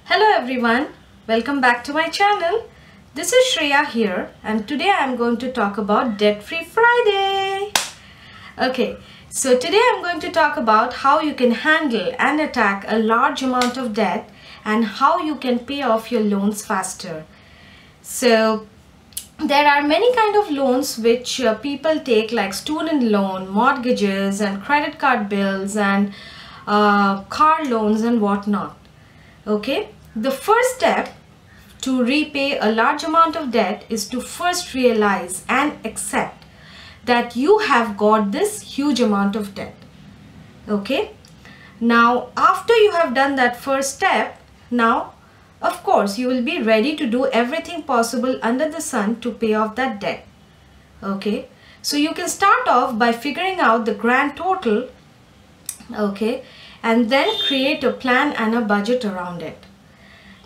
Hello everyone, welcome back to my channel. This is Shreya here and today I am going to talk about Debt Free Friday. Okay, so today I'm going to talk about how you can handle and attack a large amount of debt and how you can pay off your loans faster. So there are many kind of loans which people take, like student loan, mortgages and credit card bills and car loans and whatnot. Okay, the first step to repay a large amount of debt is to first realize and accept that you have got this huge amount of debt. Okay, now after you have done that first step, now of course you will be ready to do everything possible under the sun to pay off that debt. Okay, so you can start off by figuring out the grand total, okay, and then create a plan and a budget around it.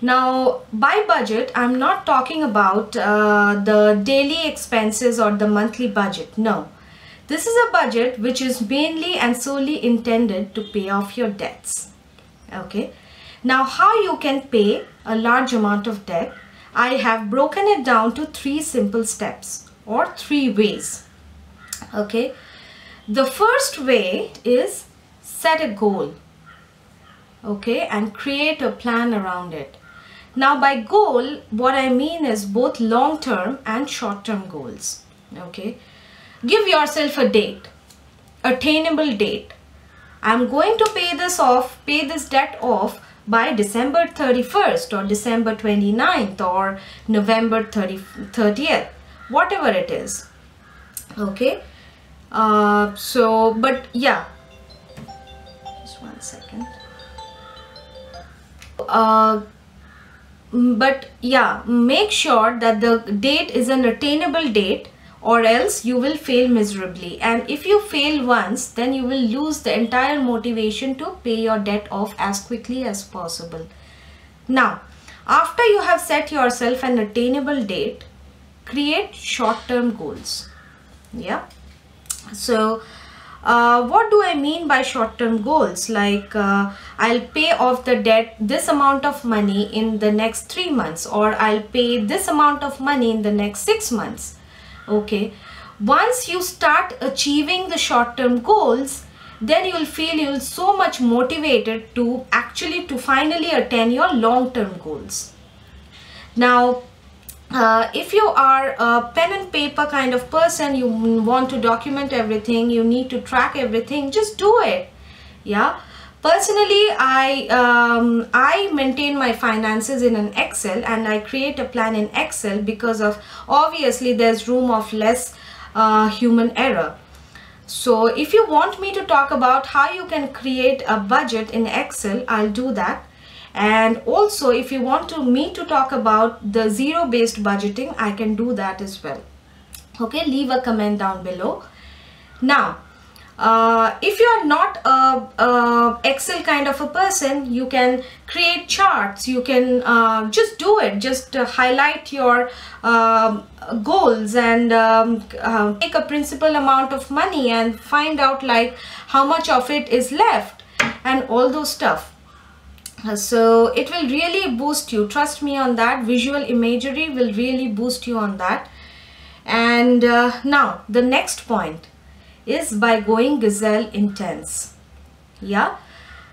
Now by budget, I'm not talking about the daily expenses or the monthly budget. No, this is a budget which is mainly and solely intended to pay off your debts. Okay, now how you can pay a large amount of debt, I have broken it down to 3 simple steps or 3 ways. Okay, the first way is set a goal. Okay, and create a plan around it. Now by goal, what I mean is both long-term and short-term goals. Okay, give yourself a date, attainable date. I'm going to pay this debt off by December 31st or December 29th or November 30th, whatever it is. Okay, but yeah, just one second. But yeah, make sure that the date is an attainable date, or else you will fail miserably. And if you fail once, then you will lose the entire motivation to pay your debt off as quickly as possible. Now, after you have set yourself an attainable date, create short-term goals. Yeah. So what do I mean by short-term goals? Like I'll pay off the debt this amount of money in the next 3 months, or I'll pay this amount of money in the next 6 months. Okay, once you start achieving the short-term goals, then you'll feel you'll so much motivated to finally attain your long-term goals. Now if you are a pen and paper kind of person, you want to document everything, you need to track everything, just do it. Yeah, personally I maintain my finances in an Excel, and I create a plan in Excel because of obviously there's room of less human error. So if you want me to talk about how you can create a budget in Excel, I'll do that. And also if you want me to talk about the zero-based budgeting, I can do that as well. Okay, leave a comment down below. Now if you are not a Excel kind of a person, you can create charts. You can just do it, just highlight your goals and take a principal amount of money and find out like how much of it is left and all those stuff. So it will really boost you, trust me on that. Visual imagery will really boost you on that. And now the next point is by going gazelle intense. Yeah,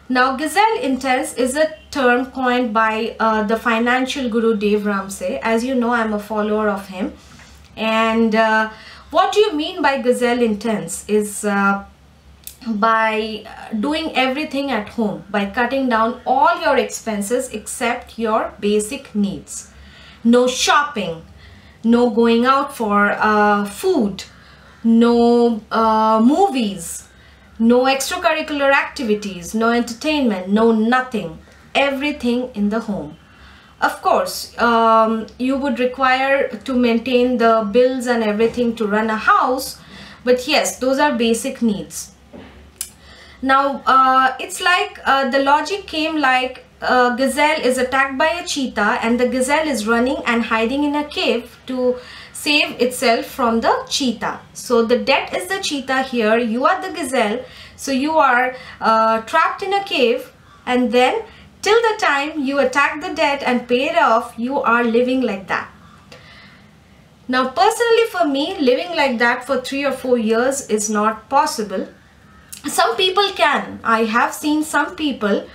now gazelle intense is a term coined by the financial guru Dave Ramsey. As you know, I'm a follower of him. And what do you mean by gazelle intense is by doing everything at home, by cutting down all your expenses except your basic needs. No shopping, no going out for food, no movies, no extracurricular activities, no entertainment, no nothing. Everything in the home. Of course, you would require to maintain the bills and everything to run a house, but yes, those are basic needs. Now it's like the logic came like gazelle is attacked by a cheetah, and the gazelle is running and hiding in a cave to save itself from the cheetah. So the debt is the cheetah here, you are the gazelle. So you are trapped in a cave, and then Till the time you attack the debt and pay it off, you are living like that. Now personally for me, living like that for 3 or 4 years is not possible. Some people can. I have seen some people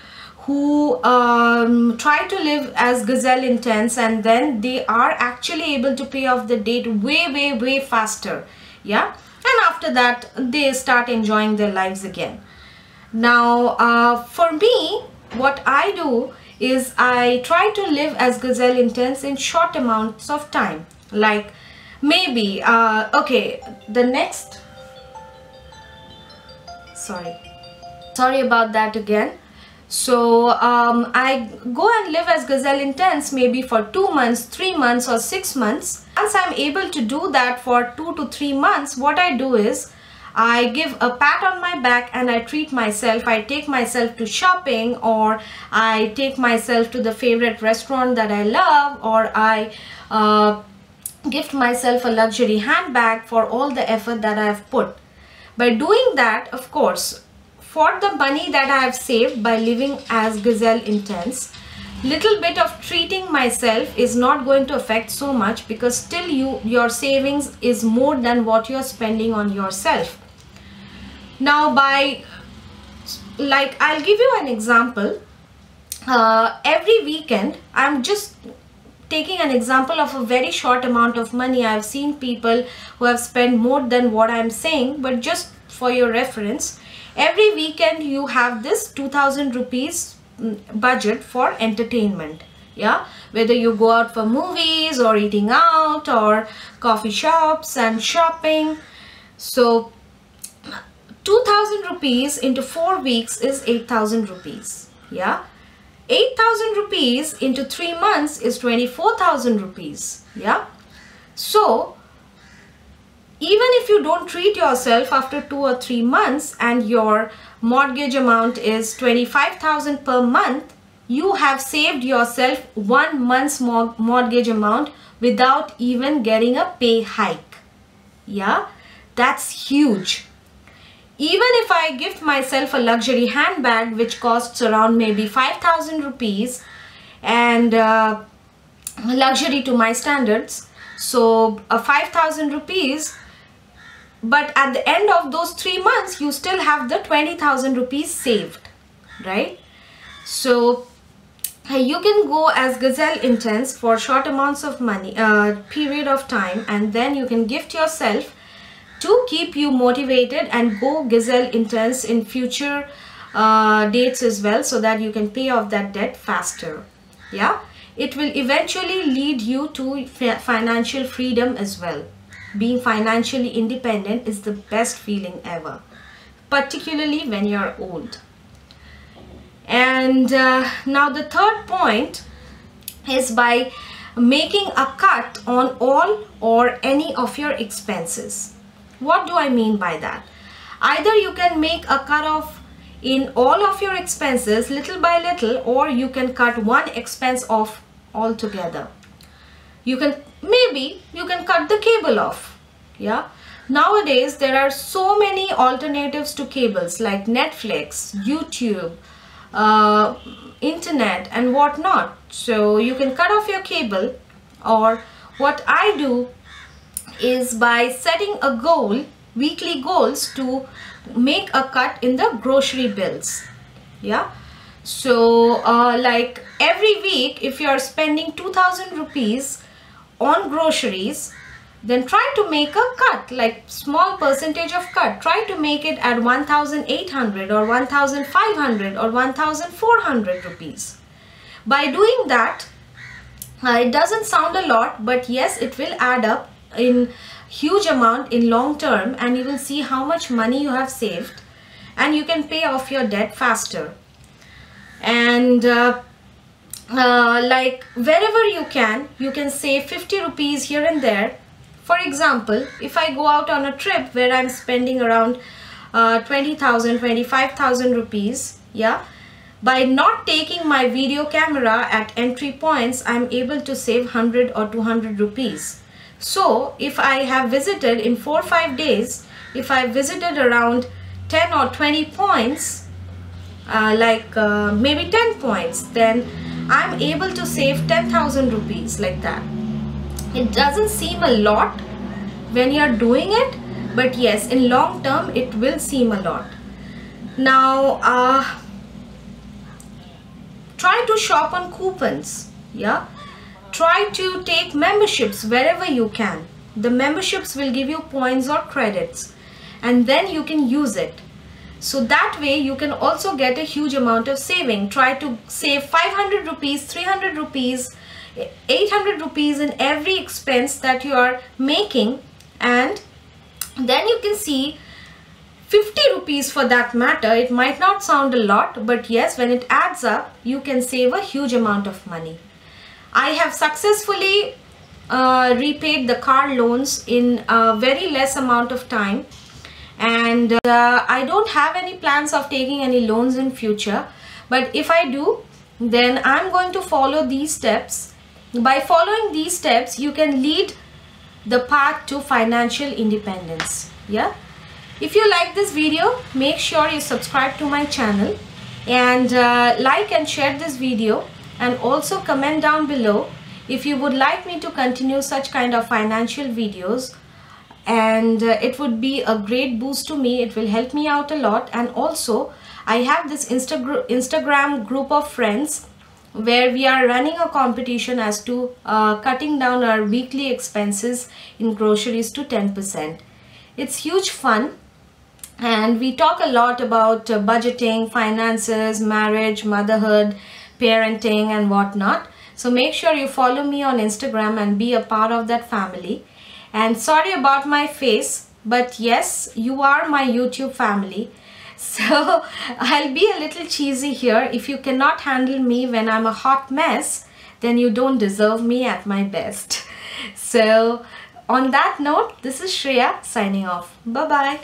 who try to live as gazelle intense, and then they are actually able to pay off the debt way faster. Yeah, and after that they start enjoying their lives again. Now for me, what I do is I try to live as gazelle intense in short amounts of time. Like maybe okay, the next, sorry about that again. So I go and live as gazelle intense maybe for 2 months, 3 months or 6 months. Once I'm able to do that for 2 to 3 months, what I do is I give a pat on my back and I treat myself. I take myself to shopping, or I take myself to the favorite restaurant that I love, or I gift myself a luxury handbag for all the effort that I have put. By doing that, of course, for the money that I have saved by living as gazelle intense, little bit of treating myself is not going to affect so much, because still your savings is more than what you're spending on yourself. Now I'll give you an example. Every weekend, I'm just taking an example of a very short amount of money. I've seen people who have spent more than what I'm saying, but just for your reference, every weekend you have this 2000 rupees budget for entertainment. Yeah, whether you go out for movies or eating out or coffee shops and shopping. So 2000 rupees into 4 weeks is 8000 rupees. Yeah, 8000 rupees into 3 months is 24,000 rupees. Yeah, so even if you don't treat yourself after 2 or 3 months and your mortgage amount is 25,000 per month, you have saved yourself 1 month's mortgage amount without even getting a pay hike. Yeah, that's huge. Even if I gift myself a luxury handbag which costs around maybe 5,000 rupees and luxury to my standards, so 5,000 rupees, but at the end of those 3 months you still have the 20,000 rupees saved, right? So you can go as gazelle intense for short amounts of money, period of time, and then you can gift yourself to keep you motivated and go gazelle intense in future dates as well, so that you can pay off that debt faster. Yeah, it will eventually lead you to financial freedom as well. Being financially independent is the best feeling ever, particularly when you're old. And now the third point is by making a cut on all or any of your expenses. What do I mean by that? Either you can make a cut off in all of your expenses little by little, or you can cut one expense off altogether. Maybe you can cut the cable off. Yeah, nowadays there are so many alternatives to cables like Netflix, YouTube, internet and whatnot. So you can cut off your cable, or what I do is by setting a goal, weekly goals, to make a cut in the grocery bills. Yeah, so like every week if you are spending 2000 rupees on groceries, then try to make a cut, like small percentage of cut. Try to make it at 1800 or 1500 or 1400 rupees. By doing that, it doesn't sound a lot, but yes, it will add up in huge amount in long term, and you will see how much money you have saved, and you can pay off your debt faster. And like wherever you can save 50 rupees here and there. For example, if I go out on a trip where I'm spending around 20,000, 25,000 rupees, yeah, by not taking my video camera at entry points, I'm able to save 100 or 200 rupees. So if I have visited in 4 or 5 days, if I visited around 10 or 20 points, maybe 10 points, then I'm able to save 10,000 rupees like that. It doesn't seem a lot when you're doing it, but yes, in long term it will seem a lot. Now try to shop on coupons. Yeah, try to take memberships wherever you can. The memberships will give you points or credits, and then you can use it. So that way you can also get a huge amount of saving. Try to save 500 rupees, 300 rupees, 800 rupees in every expense that you are making, and then you can see 50 rupees for that matter. It might not sound a lot, but yes, when it adds up, you can save a huge amount of money. I have successfully repaid the car loans in a very less amount of time, and I don't have any plans of taking any loans in future, but if I do, then I'm going to follow these steps. By following these steps, you can lead the path to financial independence. Yeah, if you like this video, make sure you subscribe to my channel, and like and share this video, and also comment down below if you would like me to continue such kind of financial videos, and it would be a great boost to me. It will help me out a lot. And also I have this Instagram group of friends where we are running a competition as to cutting down our weekly expenses in groceries to 10%. It's huge fun, and we talk a lot about budgeting, finances, marriage, motherhood, parenting and whatnot. So make sure you follow me on Instagram and be a part of that family. And sorry about my face, but yes, you are my YouTube family. So I'll be a little cheesy here. If you cannot handle me when I'm a hot mess, then you don't deserve me at my best. So on that note, this is Shreya signing off. Bye-bye.